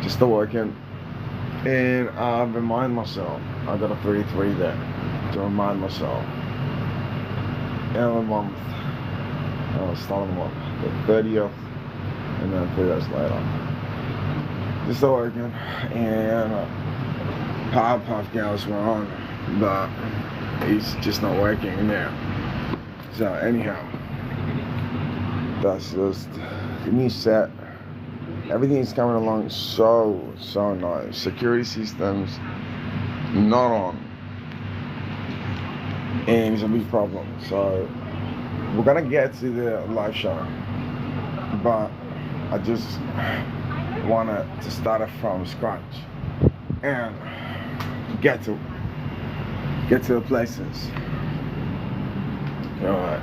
just still working. And I remind myself, I got a 33 there to remind myself. End of the month, start of the month, the 30th, and then 3 days later. Just still working, and Powerpuff Girls were on, but he's just not working now. So anyhow, that's just the new set. Everything is coming along so nice. Security systems not on, and it's a big problem. So we're gonna get to the live show, but I just wanted to start it from scratch and get to the places. All right.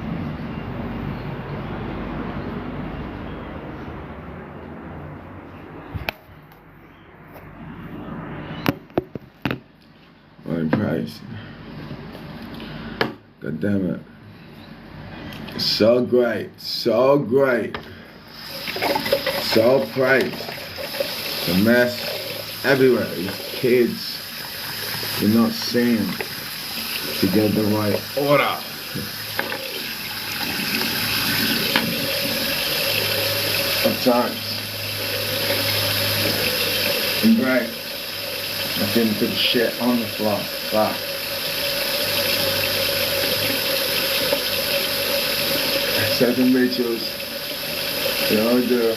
Christ. God damn it. So great. So great. So praised. The mess everywhere. These kids, you're not seeing to get the right order. Of times. And great. I didn't put shit on the floor. Wow. Certain rituals, they all do.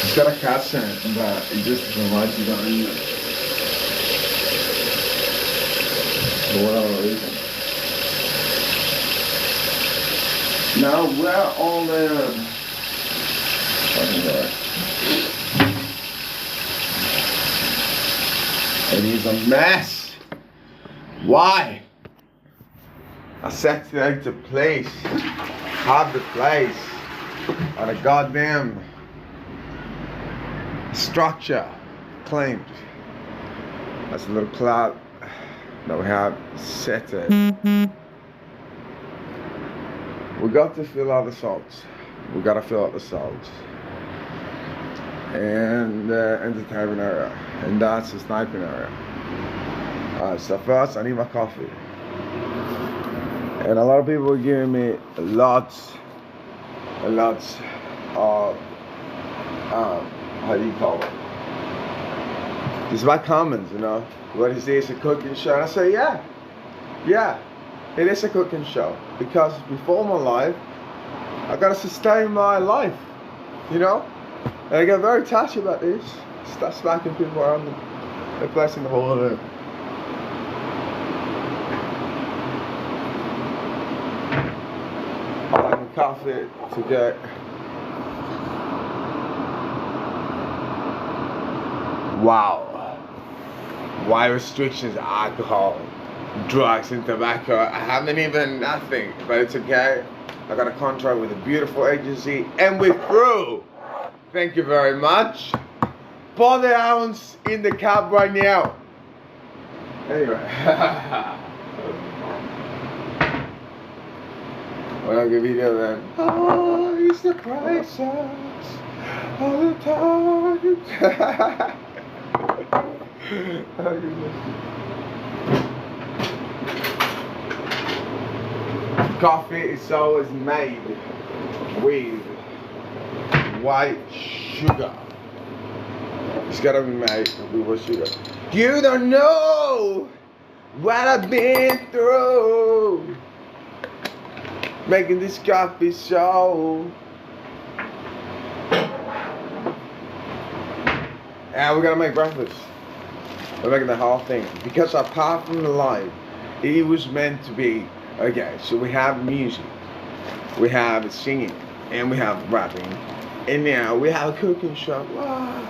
It's got a cutscene, but it just reminds you of it. For whatever reason. Now we're on the it is a mess. Why? I saturate the place, have the place, and a goddamn structure claimed. That's a little cloud that we have set it. We got to fill out the salts. We gotta fill out the salts. And the entertainment area. And that's the sniping area. Alright, so first I need my coffee. And a lot of people are giving me lots of how do you call it? It's my comments, you know. What is this, a cooking show? And I say, yeah, it is a cooking show. Because before my life, I gotta sustain my life, you know? And I get very touchy about this. Start smacking people around the place in the whole of it. I like my coffee to get wow. Why restrictions, alcohol, drugs and tobacco? I haven't even nothing, but it's okay. I got a contract with a beautiful agency and we're through. Thank you very much. Pour the ounce in the cup right now. Anyway. Well, I'll give you then. Oh, it's the prices all the time. Coffee is always made with white sugar. It's gotta be made with white sugar. You don't know what I've been through making this coffee show. And we're gonna make breakfast. We're making the whole thing. Because apart from the live, it was meant to be, okay, so we have music, we have singing, and we have rapping. And now we have a cooking show. Wow.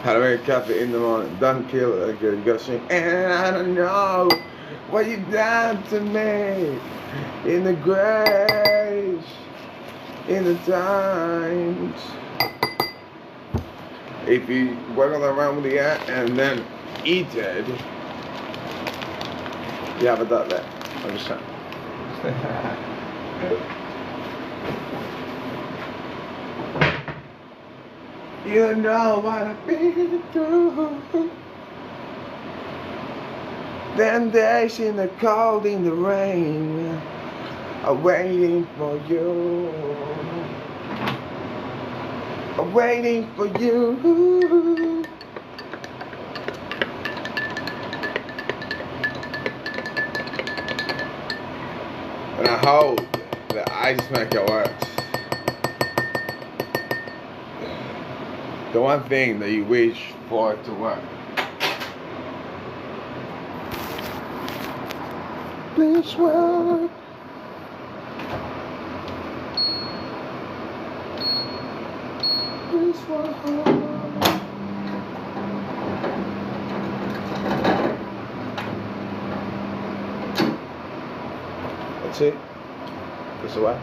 How to make coffee in the morning. Don't kill it. Okay, you gotta sing. And I don't know what you done to me in the grace, in the times. If you wiggle around with the air and then heated. You haven't done that. I'm just trying. You know what I've been through. Them days in the cold, in the rain, I'm waiting for you. I'm waiting for you. And I hope that I just make it work. The one thing that you wish for it to work. Please work. Please work. That's it. That's a what?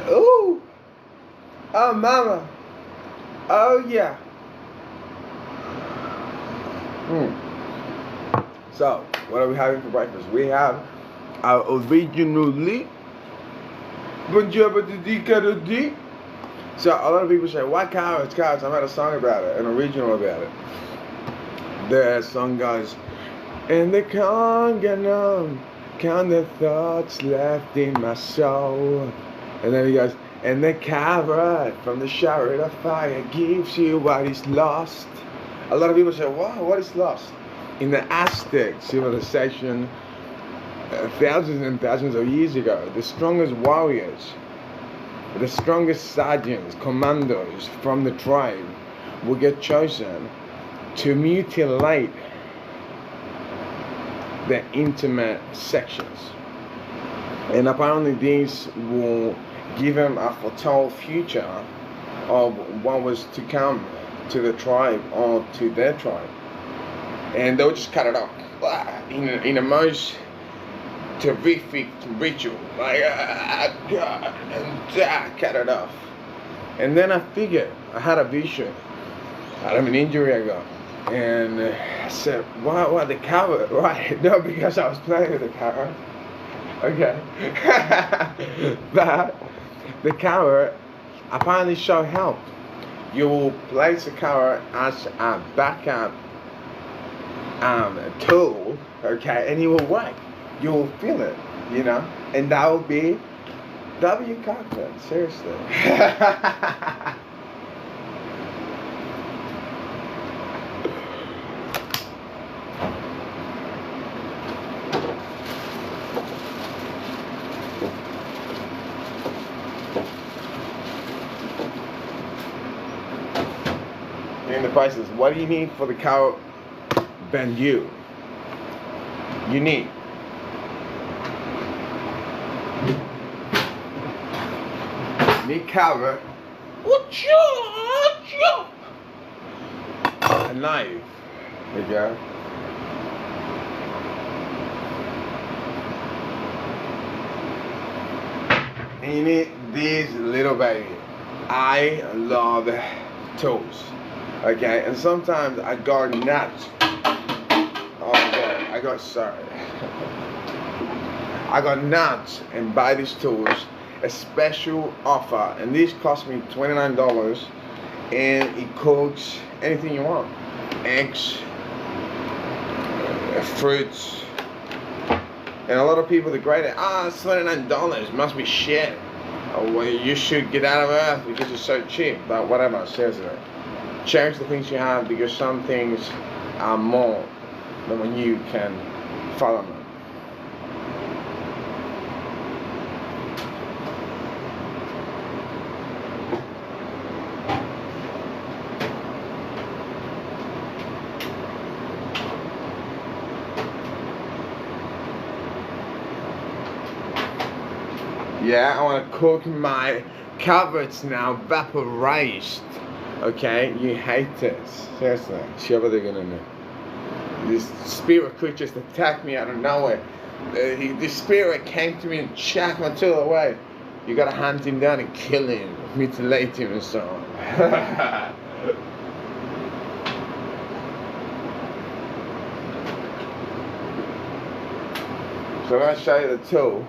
Ooh! Oh, mama! Oh, yeah! So, what are we having for breakfast? We have our originally Bunjabadidikadadi. So, a lot of people say, why carrots? Carrots. I made a song about it, an original about it. The song goes, and they can't get numb, count the thoughts left in my soul. And then he goes, and the carrot from the chariot of fire gives you what is lost. A lot of people say, wow, what is lost? In the Aztec civilization, thousands and thousands of years ago, the strongest warriors, the strongest sergeants, commandos from the tribe would get chosen to mutilate the intimate sections. And apparently these will give them a foretold future of what was to come to the tribe or to their tribe. And they'll just cut it off in a most terrific ritual, like God, and cut it off. And then I figured, I had a vision out of an injury I got, and I said, why the carrot? Right? No, because I was playing with the carrot. Okay. But the carrot apparently shall help. You will place the carrot as a backup tool, okay, and it will work. You will feel it, you know, and that will be your confidence, seriously. And the prices, what do you need for the carrot bandu? You need carrot, a knife, there you go, and you need this little baby. I love toes, okay, and sometimes I got nuts. Oh God, I got nuts and buy these tools. A special offer, and this cost me $29, and it cooks anything you want, eggs, fruits, and a lot of people degrade it. It's $29, must be shit. Well, you should get out of Earth because it's so cheap. But whatever, seriously, cherish the things you have, because some things are more than when you can follow them. Yeah, I want to cook my carrots now, vaporized. Okay, you hate this. Seriously. These spirit creatures attacked me out of nowhere. This spirit came to me and chucked my tool away. you gotta hunt him down and kill him, mutilate him and so on. So I'm gonna show you the tool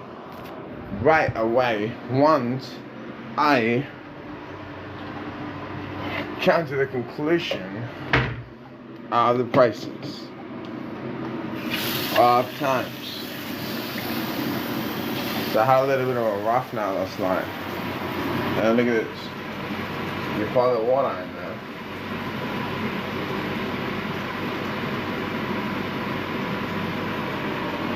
right away once I come to the conclusion of the prices of times. So I had a little bit of a rough night last night. And look at this. You pour the water in there.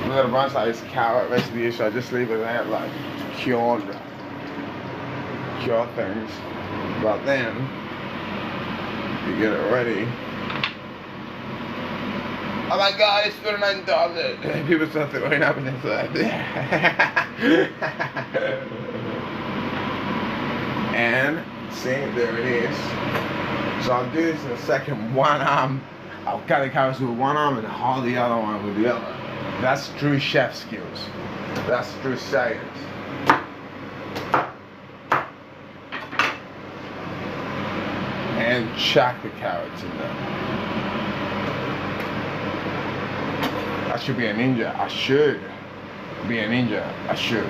Look at a bunch like this carrot recipe, so I just leave it there like cure things. But then you get it ready. Oh my god, it's $39. People start throwing up in their side. And see, there it is. So I'll do this in a second. One arm, I'll cut the carrots with one arm and hold the other one with the other. That's true chef skills. That's true science. And chuck the carrots in there. I should be a ninja. I should be a ninja. I should.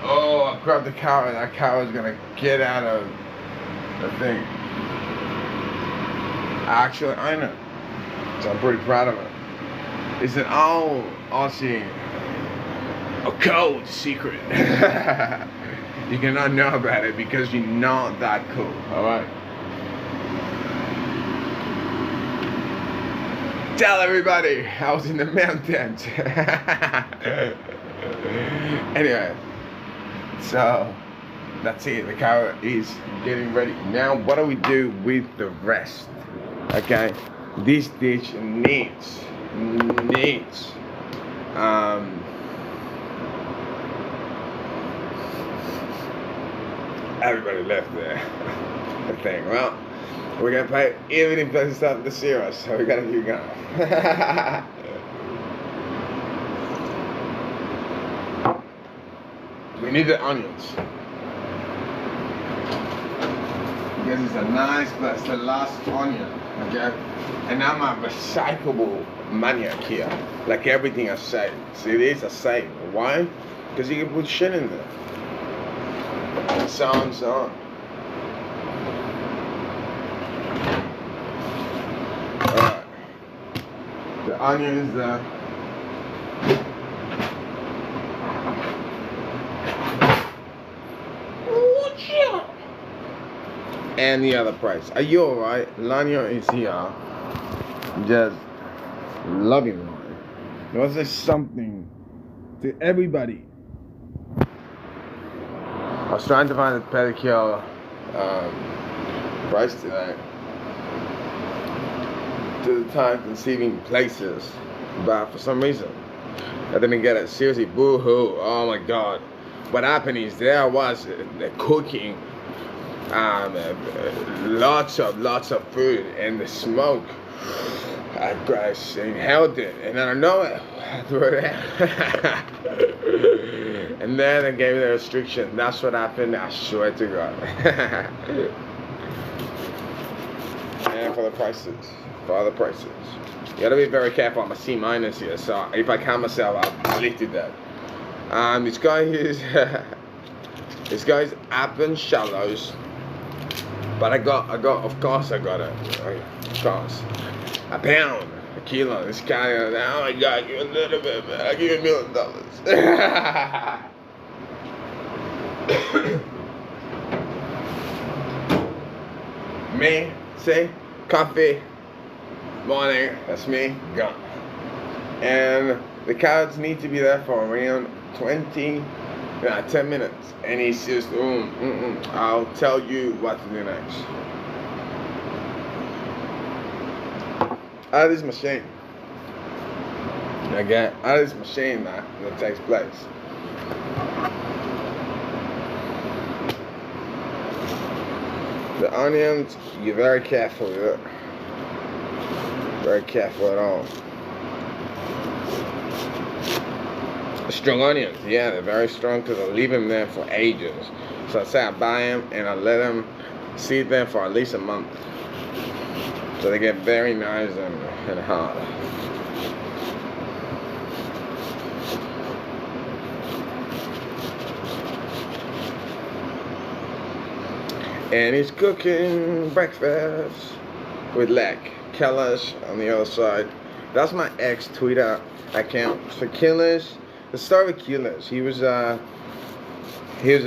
Oh, I grabbed the carrot. That carrot's gonna get out of the thing. Actually, I know. So I'm pretty proud of it. It's an all Aussie, a code secret. You cannot know about it because you're not that cool, alright? Tell everybody I was in the mountains. Anyway, so that's it. The carrot is getting ready. Now, what do we do with the rest? Okay, this dish needs everybody left there. The thing. Well, we're gonna pay even if it starting to see us, so we gotta keep going. We need the onions. Because it's a nice, but it's the last onion, okay? And I'm a recyclable maniac here. Like everything I say. See, this I say. Why? Because you can put shit in there. And so on, so on. Alright. The onions, and the other price. Are you alright? Lanya is here. Just loving mine. There was just something to everybody. I was trying to find a pedicure price today to the time conceiving places, but for some reason I didn't get it. Seriously, boo-hoo. Oh my god. What happened is there was cooking lots of food, and the smoke, I inhaled it, and I don't know it. I threw it out. And then they gave me the restriction. That's what happened. I swear to God. And for the prices, you gotta be very careful. I'm a C- here, so if I count myself, I'll lifted that. This guy is Appen Shallows. But I got, of course I got it. Of course. A pound, a kilo. This guy, oh my god, give me a little bit, man. I'll give you $1 million. Me, see? Coffee, morning, that's me, gone. And the carrots need to be there for around 10 minutes, and he's just, I'll tell you what to do next. Out of this machine, again, out of this machine that takes place. The onions, you're very careful with it. Very careful at all. Strong onions, yeah, they're very strong because I leave them there for ages. So I say I buy them and I let them sit there for at least a month. So they get very nice and hard. And he's cooking breakfast with leg. Kellis on the other side. That's my ex-Twitter account. So Kellis, the story with Kellis, he was a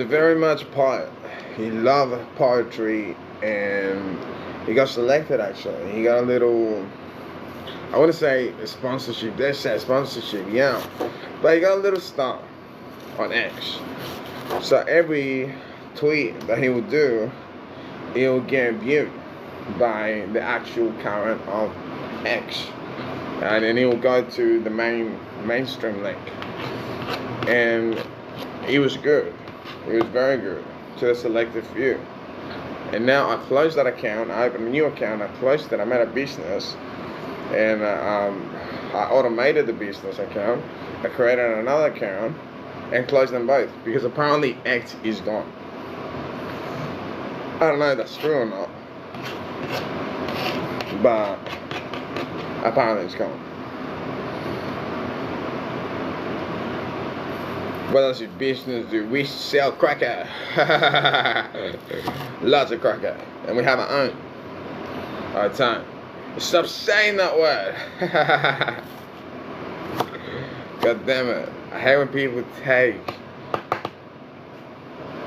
very much poet. He loved poetry and he got selected actually. He got a little, I want to say a sponsorship. They said sponsorship, yeah. But he got a little star on X. So every tweet that he would do, it will get viewed by the actual current of X, and then it will go to the mainstream link. And it was good. It was very good to a selective few. And now I closed that account. I opened a new account. I closed it. I made a business, and I automated the business account. I created another account and closed them both because apparently X is gone. I don't know if that's true or not, but apparently it's gone. What else is business do? We sell cracker. Lots of cracker. And we have our own. All the time. Stop saying that word. God damn it. I hate when people take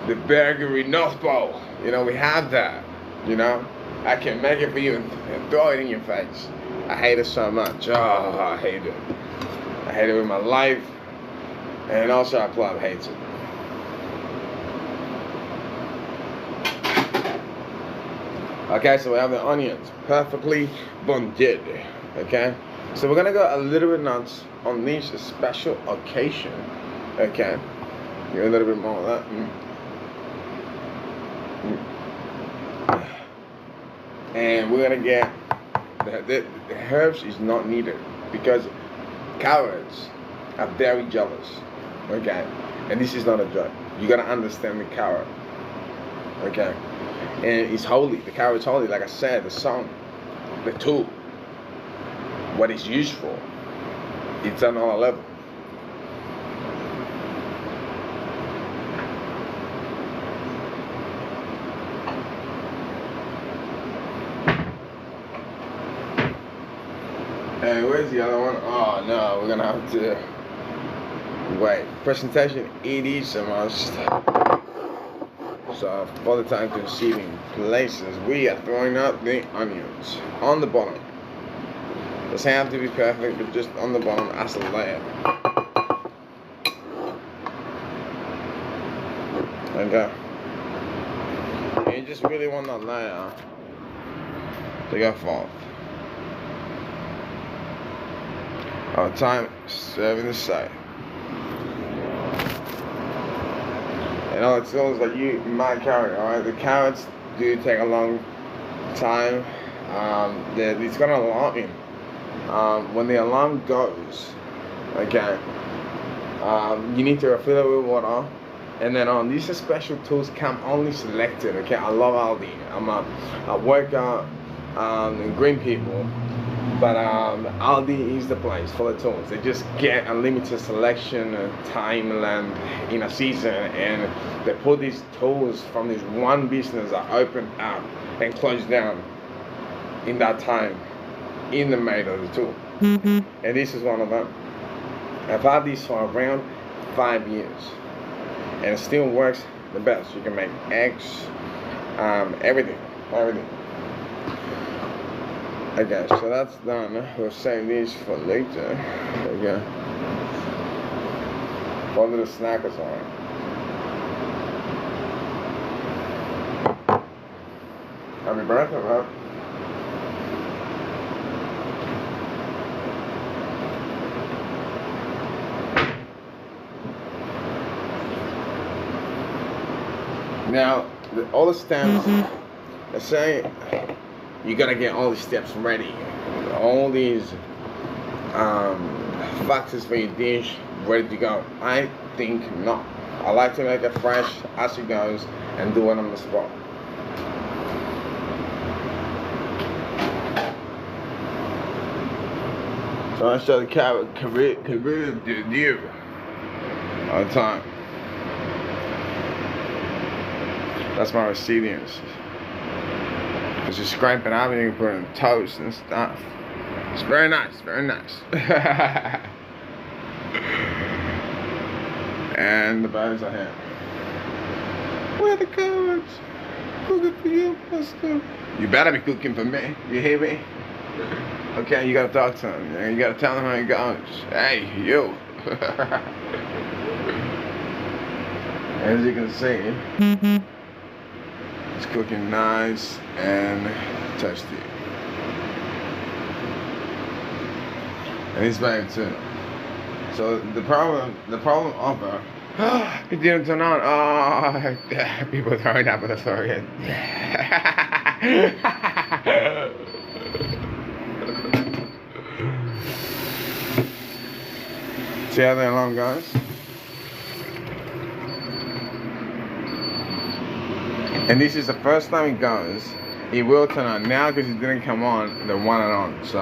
the burger in North Pole. You know, we have that. You know, I can make it for you and throw it in your face. I hate it so much. Oh, I hate it. I hate it with my life. And also our club hates it. Okay, so we have the onions perfectly bonded. Okay, so we're gonna go a little bit nuts on this special occasion. Okay, give a little bit more of that. And we're gonna get the herbs is not needed because carrots are very jealous. Okay, and this is not a joke. You gotta understand the carrot. Okay, and it's holy. The carrot's holy. Like I said, the song, the tool, what it's used for, it's on another level. And where's the other one? Oh no, we're gonna have to wait. Presentation, it is a must. So for the time consuming places, we are throwing up the onions on the bottom. Doesn't have to be perfect, but just on the bottom as a layer. Okay. And you just really want that layer to go forth. Our time serving the side. And all it feels like you might carry, alright? The carrots do take a long time. It's got an alarm in. When the alarm goes, okay, you need to refill it with water. And then these special tools come only selected, okay? I love Aldi. I work in Green People. But Aldi is the place for the tools. They just get unlimited selection and time land in a season, and they put these tools from this one business that opened up and closed down in that time in the made of the tool. And this is one of them. I've had this for around 5 years, and it still works the best. You can make eggs, everything. Okay, so that's done. We'll save these for later. Okay. For little snackers on. Happy birthday, man. Now, all the stems, let's say, you gotta get all these steps ready. All these factors for your dish ready to go? I think not. I like to make it fresh as it goes and do it on the spot. So I show the career view all the time. That's my receivings. Because you're scraping out and you put in toast and stuff. It's very nice, very nice. And the birds are here. Where the carrots? Cooking for you, Mister. You better be cooking for me. You hear me? Okay, you gotta talk to him. You gotta tell him how it goes. Hey, you. As you can see, it's cooking nice and tasty. And it's back too. So the problem of it didn't turn on. Oh, people throwing up with the story. See how that alarm goes? And this is the first time it goes. It will turn on now because it didn't come on the one and on. So,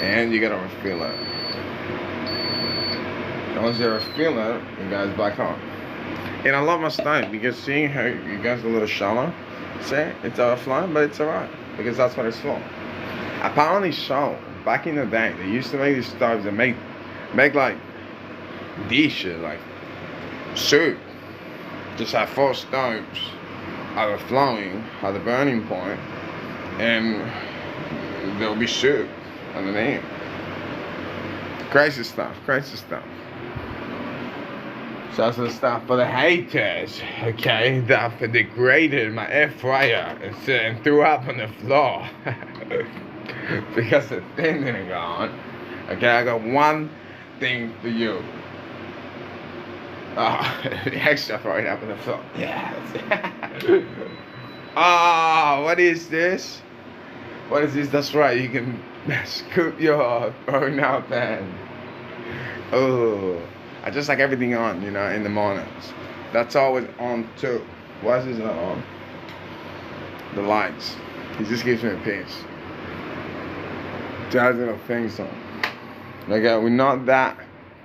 and you gotta refill it. Once you refill it, it goes back on. And I love my style because seeing how you guys are a little shallow, see, it's overflowing, but it's alright because that's what it's for. Apparently, so back in the day, they used to make these stoves that make like dishes, like soup. Just have 4 stoves overflowing at the burning point, and there'll be soup underneath. Crazy stuff, crazy stuff. So that's the stuff for the haters, okay, that degraded my air fryer and threw up on the floor because the thing didn't go on. Okay, I got one thing for you. Oh, the extra right up on the floor. Yes. Oh, what is this? What is this? That's right, you can scoop your throwing out pan. Oh, I just like everything on, you know, in the mornings. That's always on too. Why is this not on? The lights. It just gives me a peace. Jazz little things on. Okay, we're not that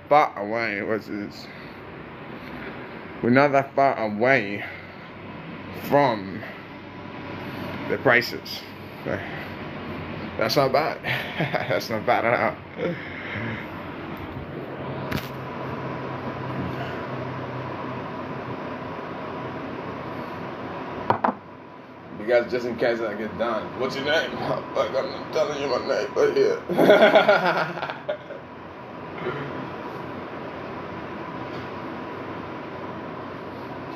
far away. What's this? We're not that far away from the prices. That's not bad. That's not bad at all. Because just in case I get done, what's your name? Like I'm not telling you my name right here.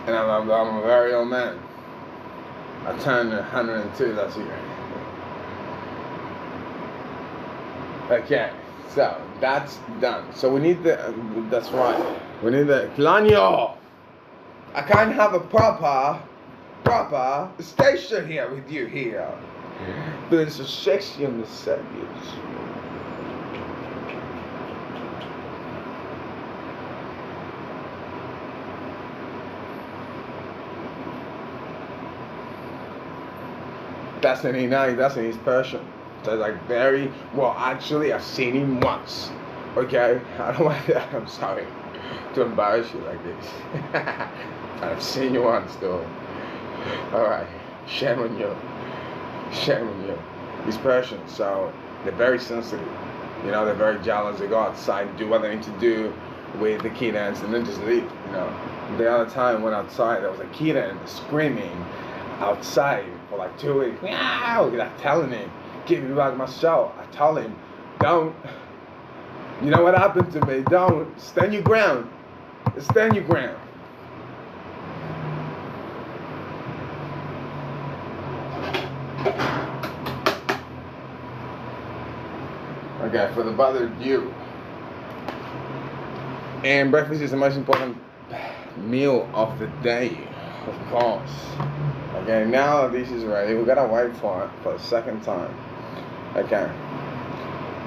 And I'm a very old man. I turned 102 last year. Okay, so that's done. So we need that's right. We need the Clanyo. I can't have a proper station here with you here. Feeling so sexy on the set. That's in his Persian. So like very well. Actually, I've seen him once. Okay, I don't want that. I'm sorry to embarrass you like this. I've seen you once though. All right, shame on you. Shame on you. He's Persian, so they're very sensitive. You know, they're very jealous. They go outside, do what they need to do with the kittens, and then just leave. You know, the other time I went outside, there was a kitten screaming outside for like 2 weeks. Meow! I'm telling him, give me back my show. I told him, don't. You know what happened to me? Don't. Stand your ground. Stand your ground. Okay, for the bothered you. And breakfast is the most important meal of the day, of course. Okay, now this is ready. We gotta wait for it for the second time. Okay,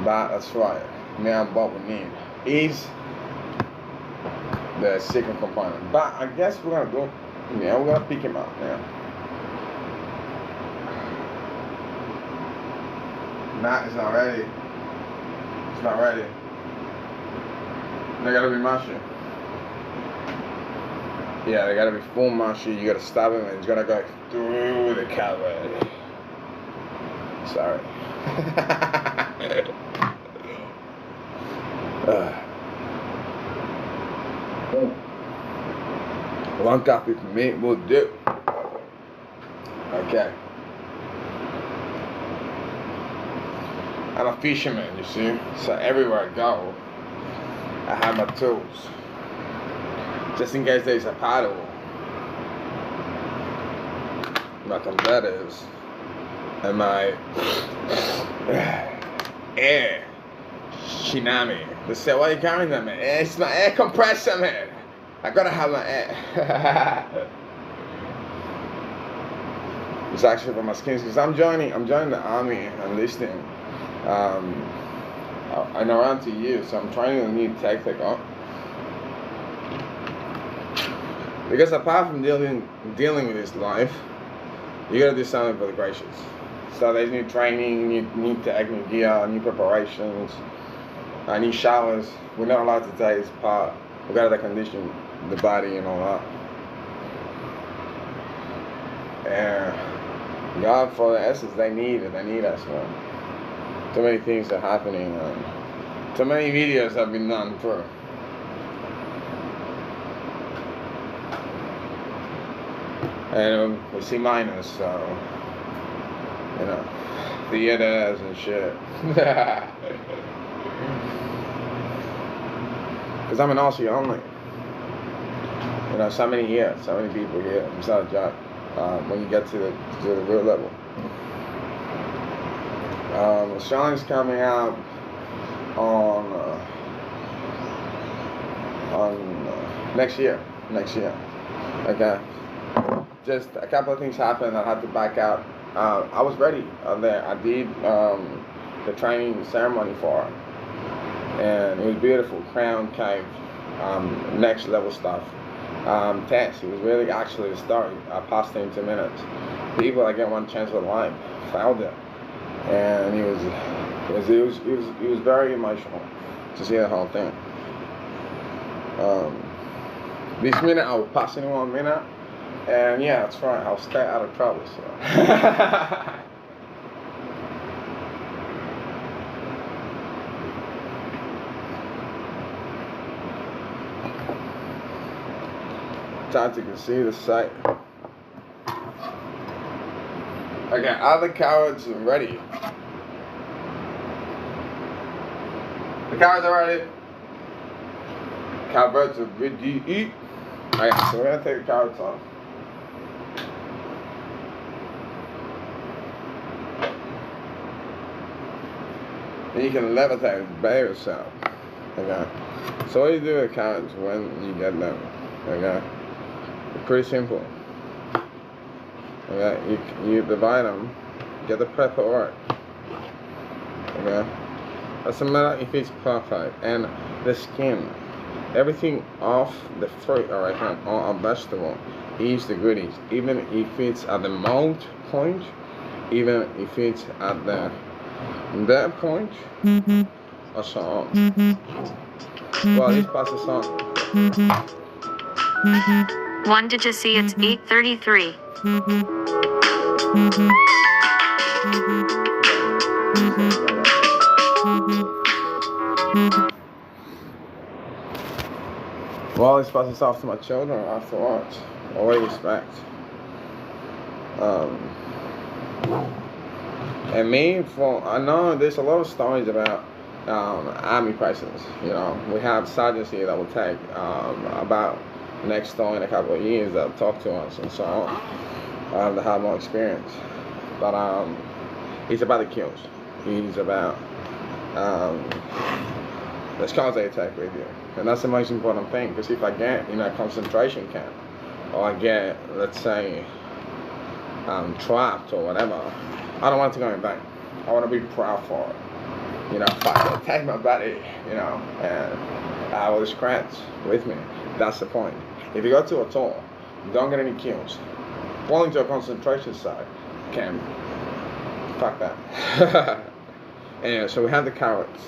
but let's try it. now what we need is the second component. But I guess we're gonna do, yeah, we're gonna pick him up now. Nah, it's not ready. It's not ready. They gotta be mushy. Yeah, they gotta be full mushy. You gotta stop him and it's gonna go through the cavity. Sorry. One copy for me will do. Okay. I'm a fisherman, you see. So everywhere I go, I have my tools. Just in case there's a paddle. My competitors. And my air tsunami. They say, why are you carrying that, man? It's my air compressor, man. I gotta have my air. It's actually for my skins because I'm joining the army. I'm listening. I know around 2 years, so I'm trying a new tactic on. Because apart from dealing with this life, you gotta do something for the gracious. So there's new training, new tech, new gear, new preparations, new showers. We're not allowed to take this part. We gotta condition the body and all that. And God, for the essence, they need it. They need us, man. Too many things are happening. Too many videos have been done for. And we see minors, so, you know, theaters and shit. Because I'm an Aussie only. You know, so many here, so many people here. It's not a joke. When you get to the real level. Australia's coming out on next year. Okay. Just a couple of things happened. I had to back out. I was ready there. I did the training ceremony for her, and it was beautiful. Crown cave, next level stuff. Test. It was really actually a story. I passed it in 2 minutes. People that get one chance of life found it, and it was very emotional to see the whole thing. This minute I will pass in 1 minute. And yeah, that's right, I'll stay out of trouble, so. Time to see the sight. Okay, are the carrots ready? The carrots are ready. Carrots are ready. Okay, so we're gonna take the carrots off. And you can levitate by yourself. Okay. So what you do with carrots when you get them? Okay. It's pretty simple. Okay. You divide them. Get the prep at work. Okay. Doesn't matter if it's perfect. And the skin, everything off the fruit or a vegetable is the goodies. Even if it's at the mold point, even if it's at that point, or so on. Well, this passes on. One, did you see it's 8:33? Well, this passes off to my children afterwards. Always respect. And me, I know there's a lot of stories about army presence. You know, we have sergeants here that will take about next door in a couple of years that talk to us and so on. That have more experience. But it's about the kills. It's about the scars they take with you. And that's the most important thing, because if I get in a concentration camp, or I get, let's say, trapped or whatever, I don't want to go back. I want to be proud for it. you know, fucking attack my body, you know, and I have all the scratch with me. That's the point. If you go to a tour, don't get any kills. Falling to a concentration site, can fuck that. Anyway, so we have the carrots.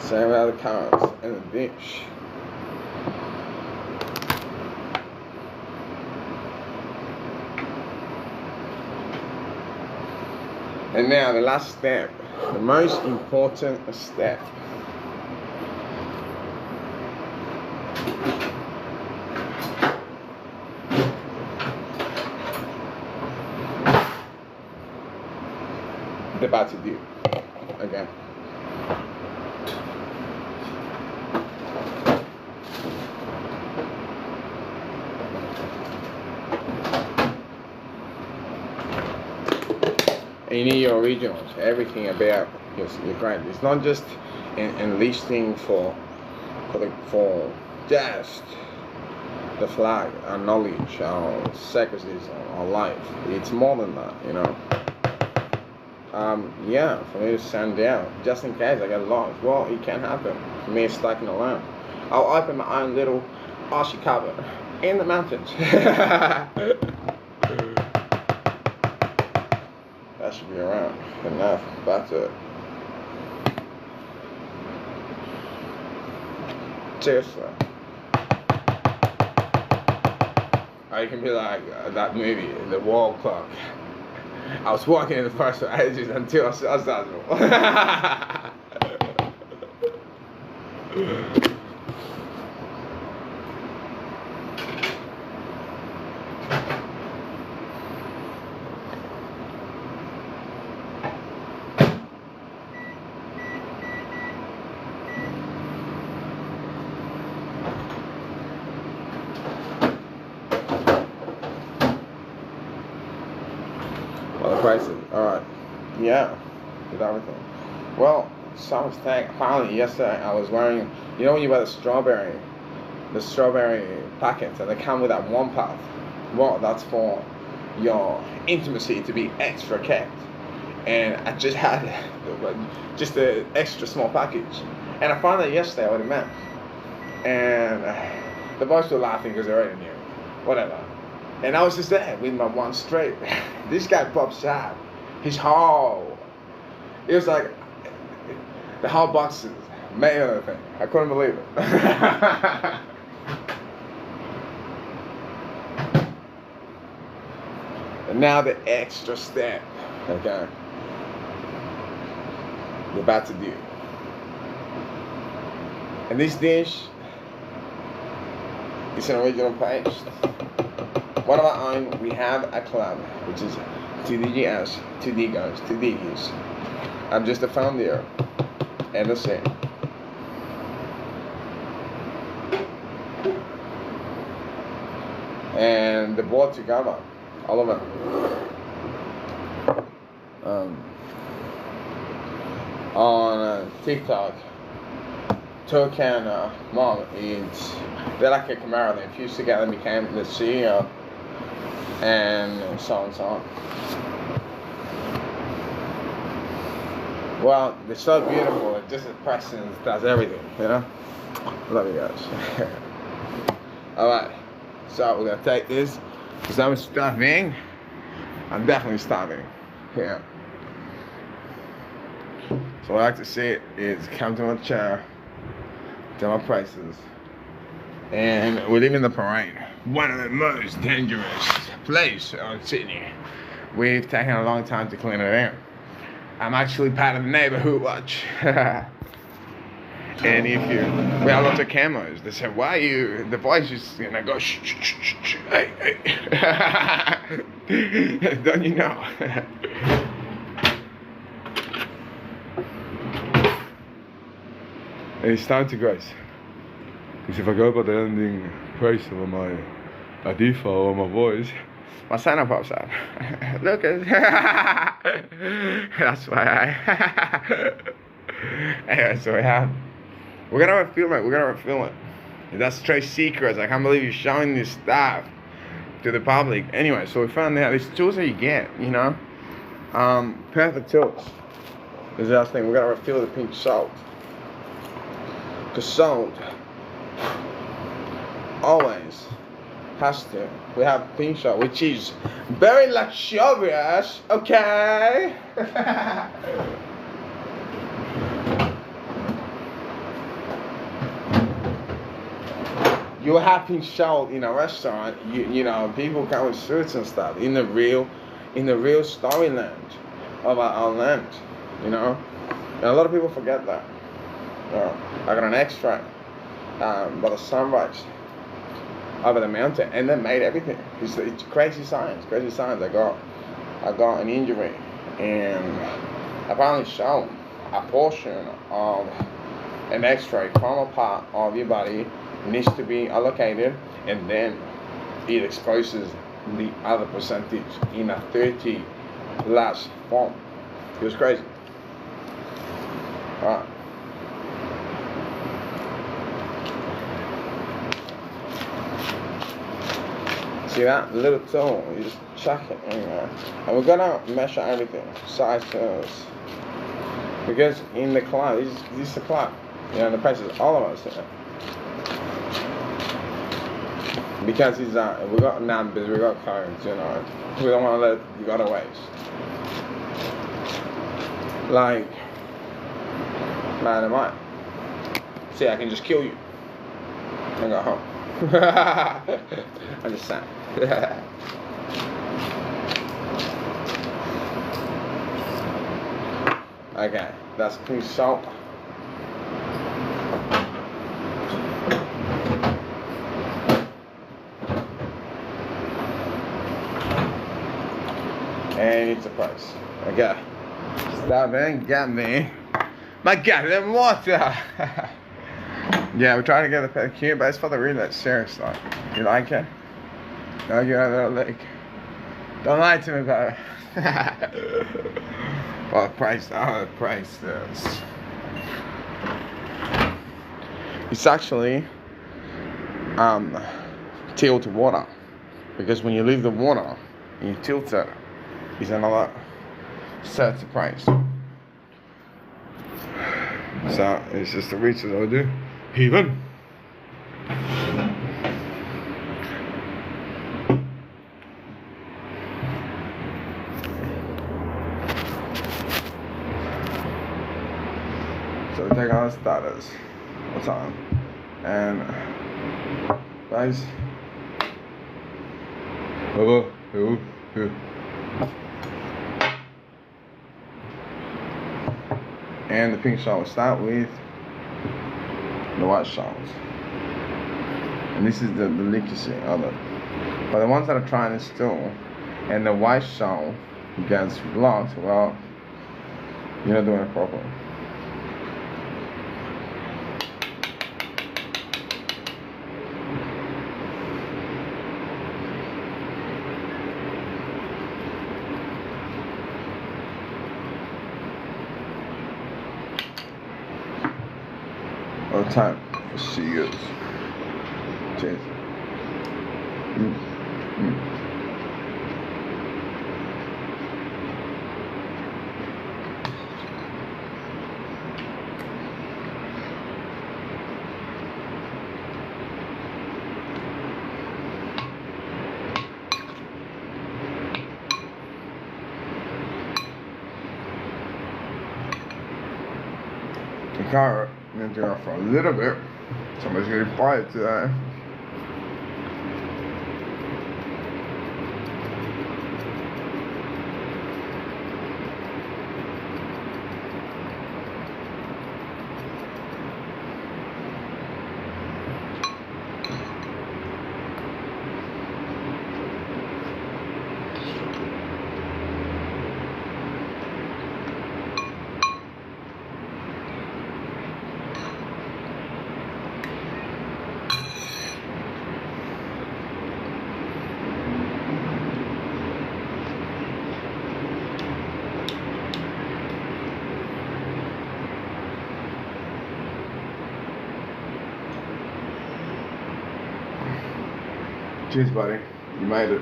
So we have the carrots and the dish. And now the last step, the most important step. The about to do. Okay. And you need your originals, everything about your grind. It's not just enlisting for just the flag, our knowledge, our sacrifices, our life. It's more than that, you know. Yeah, for me to stand down, just in case I get lost. Well, it can happen. For me, stuck in a land. I'll open my own little Aussie cover in the mountains. That should be around enough. That's it. Seriously. Or you can be like that movie, The Wall Clock. I was walking in the first ages until I saw that. Prices. Alright. Yeah. With everything. Well, summer's tag. Finally, yesterday I was wearing, you know when you buy the strawberry packets and they come with that one path. Well, that's for your intimacy to be extra kept. And I just had just an extra small package. And I found that yesterday what it meant. And the boys were laughing because they already knew. Whatever. And I was just there with my one straight. This guy pops out. His whole, it was like the whole box is made of the thing. I couldn't believe it. And now the extra step, okay, we're about to do. And this dish is an original paste. One of our own, we have a club, which is 2DGS, 2D-Guys, 2Diggies. I'm just a founder, and the same. And the board together, all of them. On TikTok, Token Mom, they're like a camera, they fused together and became the CEO. And so on and so on. Well, they're so beautiful, it just presence does everything, you know? Love you guys. Alright, so we're gonna take this, because I'm starving. I'm definitely starving. Yeah. So what I like to see is come to my chair, tell my prices. And we live in the parade. One of the most dangerous places in Sydney. We've taken a long time to clean it out. I'm actually part of the neighborhood watch. And if you, we have lots of cameras. They say, why are you, the voice is gonna go, shh, shh, shh, shh, shh, hey, hey. Don't you know? And it's time to grace. Because if I go by the ending praise of my default or my voice, my Santa pops out. Look at that's why I anyway, so we're gonna film it. That's trade secrets. I can't believe you're showing this stuff to the public. Anyway, so we found out these tools that you get, you know. Perfect tilts is the last thing. We gotta refill the pink salt. Cause salt always has to. We have pink salt, which is very luxurious. Okay. You have pink salt in a restaurant. You know people come with suits and stuff in the real storyland of our land. You know, and a lot of people forget that. I got an extract by the sunrise over the mountain, and they made everything. It's crazy science. Crazy science. I got an injury, and apparently shown a portion of an X-ray from a part of your body needs to be allocated, and then it exposes the other percentage in a 30 last form. It was crazy. Alright. See that little tool? You just chuck it in there, and we're gonna measure everything, sizes, because in the club, this is the club. You know, the prices, all of us here. Because we got numbers, we got codes, you know. We don't want to let it go to waste. Like, man, I might. See, I can just kill you and go home. I'm just saying. Okay, that's pink salt. And it's a price. Okay. Stop and get me my goddamn water. Yeah, we're trying to get a pedicure, but it's for the real serious though. You like it? No, you're a little like. Don't lie to me about it. Well, the price is. It's actually tilt water, because when you leave the water and you tilt it, it's another set price. So it's just the reach that I do. Even. So we take all the starters. What's on? And guys. And the pink salt will start with the white salt. And this is the delicacy of it. But the ones that are trying to still, and the white salt gets blocked, well, you're not doing it properly. All the time. See you guys. Cheers. The car went off for a little bit. Somebody's getting quiet today. Cheers, buddy. You made it.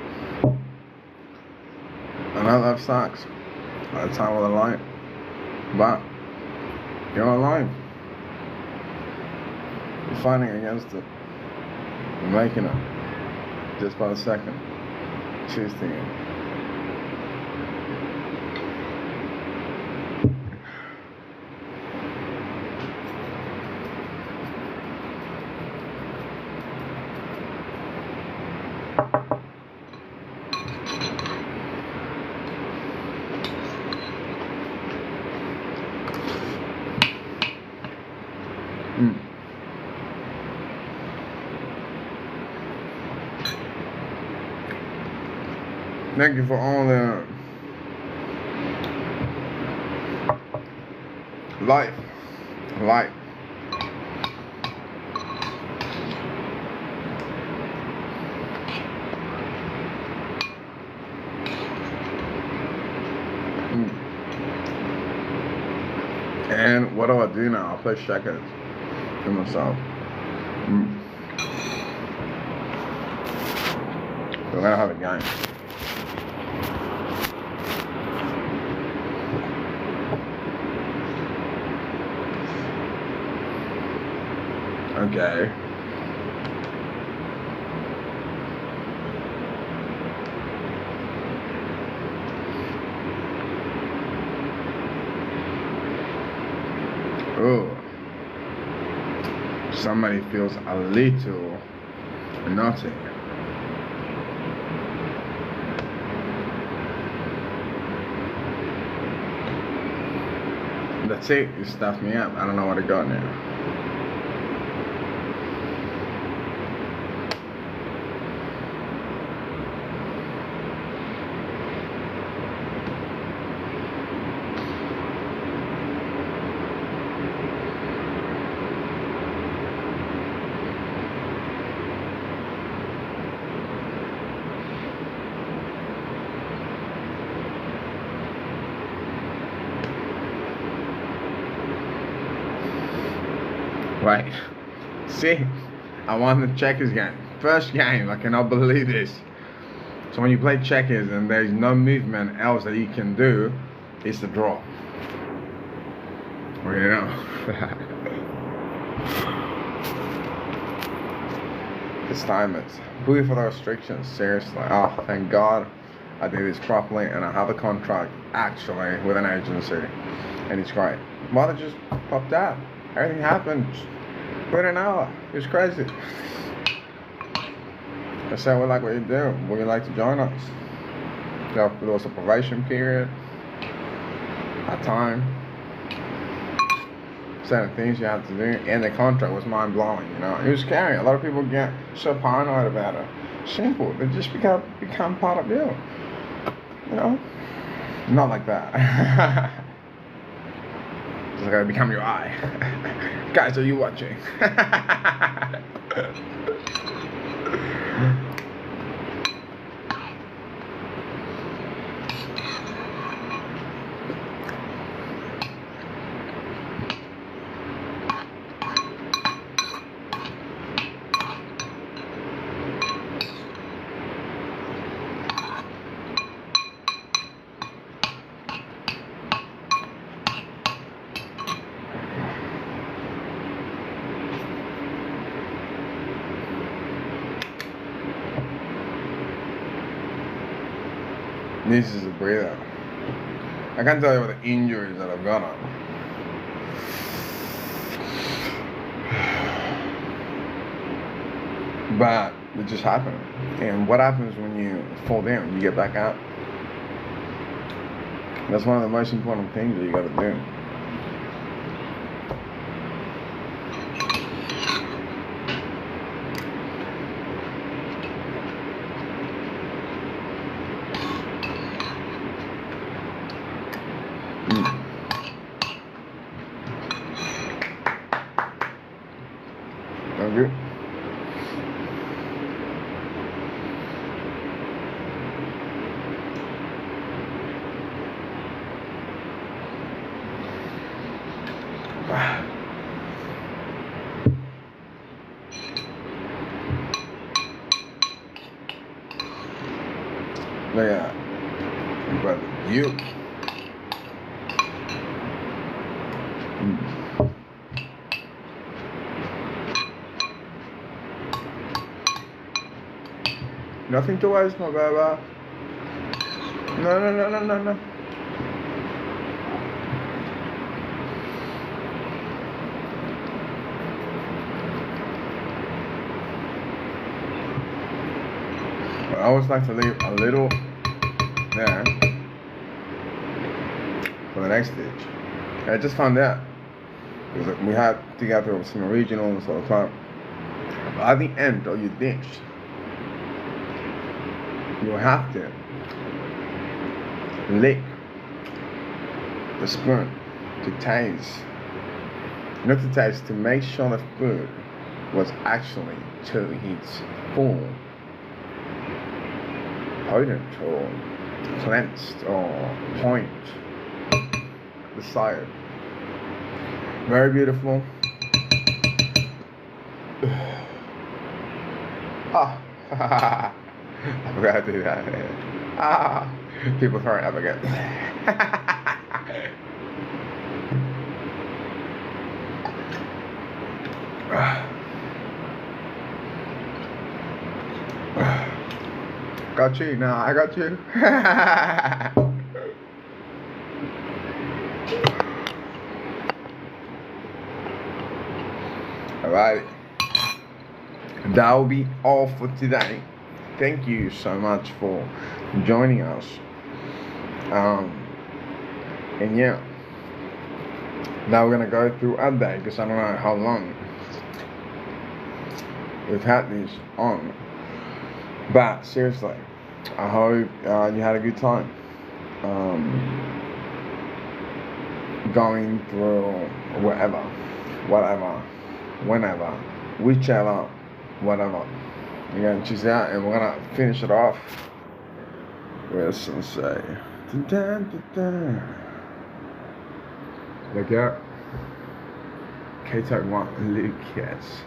And I love socks. at the time of the light. But you're alive. You're fighting against it. You're making it. Just by the second. Choosing it. Thank you for all the life. And what do I do now? I play checkers for myself. So I have a game. Okay. Oh. Somebody feels a little naughty. That's it. You stuffed me up. I don't know what I got now. Right. See, I won the checkers game. First game, I cannot believe this. So when you play checkers and there's no movement else that you can do, it's the draw. Well, you know. It's timers. Booty for the restrictions, seriously. Oh, thank God I did this properly and I have a contract actually with an agency. And it's great. Mother just popped out. Everything happened within an hour. It was crazy. I said, we like what you do. Would you like to join us? There was a probation period. A time. Certain things you have to do. And the contract was mind blowing, you know. It was scary. A lot of people get so paranoid about it. Simple. They just become part of you. You know? Not like that. It's like I become your eye. Guys, are you watching? This is a breather. I can't tell you what the injuries that I've got on. But it just happened. And what happens when you fall down? You get back up. That's one of the most important things that you gotta do. Okay. Look at that. But you Nothing to waste, my baby. No, no, no, no, no, no. I always like to leave a little there for the next stage. I just found out because we had to get through some originals or club. At the end of your dish, you have to lick the spoon to taste, not to taste, to make sure the food was actually to its full potent or cleansed or point desired. Very beautiful. Ah, I forgot to do that. Ah, people throw it up again. Got you, now I got you. Alright, that will be all for today. Thank you so much for joining us. And yeah, now we're gonna go through our day because I don't know how long we've had this on. But seriously, I hope you had a good time going through whatever, whenever, whichever, whatever. You're gonna choose that, and we're gonna finish it off with some say. Look out, K-Tech 1 Lucas.